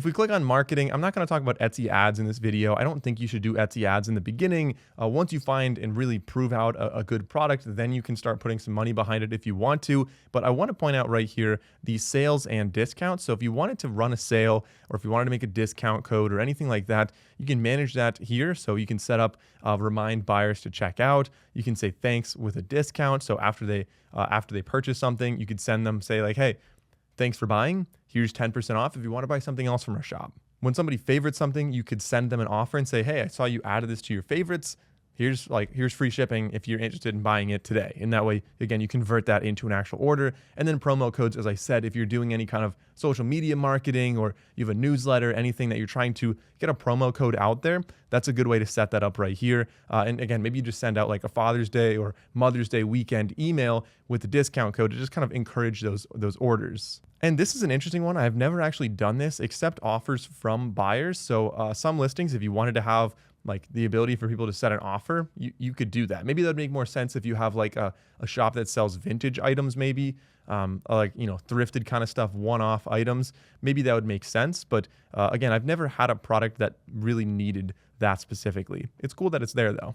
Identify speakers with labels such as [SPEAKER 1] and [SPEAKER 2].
[SPEAKER 1] If we click on marketing, I'm not going to talk about Etsy ads in this video. I don't think you should do Etsy ads in the beginning. Once you find and really prove out a good product, then you can start putting some money behind it if you want to. But I want to point out right here, the sales and discounts. So if you wanted to run a sale or if you wanted to make a discount code or anything like that, you can manage that here. So you can set up remind buyers to check out. You can say thanks with a discount. So after they purchase something, you could send them, say like, hey, thanks for buying. Here's 10% off if you want to buy something else from our shop. When somebody favorites something, you could send them an offer and say, hey, I saw you added this to your favorites. Here's free shipping if you're interested in buying it today. And that way, again, you convert that into an actual order. And then promo codes, as I said, if you're doing any kind of social media marketing or you have a newsletter, anything that you're trying to get a promo code out there, that's a good way to set that up right here. And again, maybe you just send out like a Father's Day or Mother's Day weekend email with the discount code to just kind of encourage those orders. And this is an interesting one. I've never actually done this except offers from buyers. So some listings, if you wanted to have like the ability for people to set an offer, you could do that. Maybe that'd make more sense if you have like a shop that sells vintage items, maybe like, you know, thrifted kind of stuff, one-off items. Maybe that would make sense. But again, I've never had a product that really needed that specifically. It's cool that it's there though.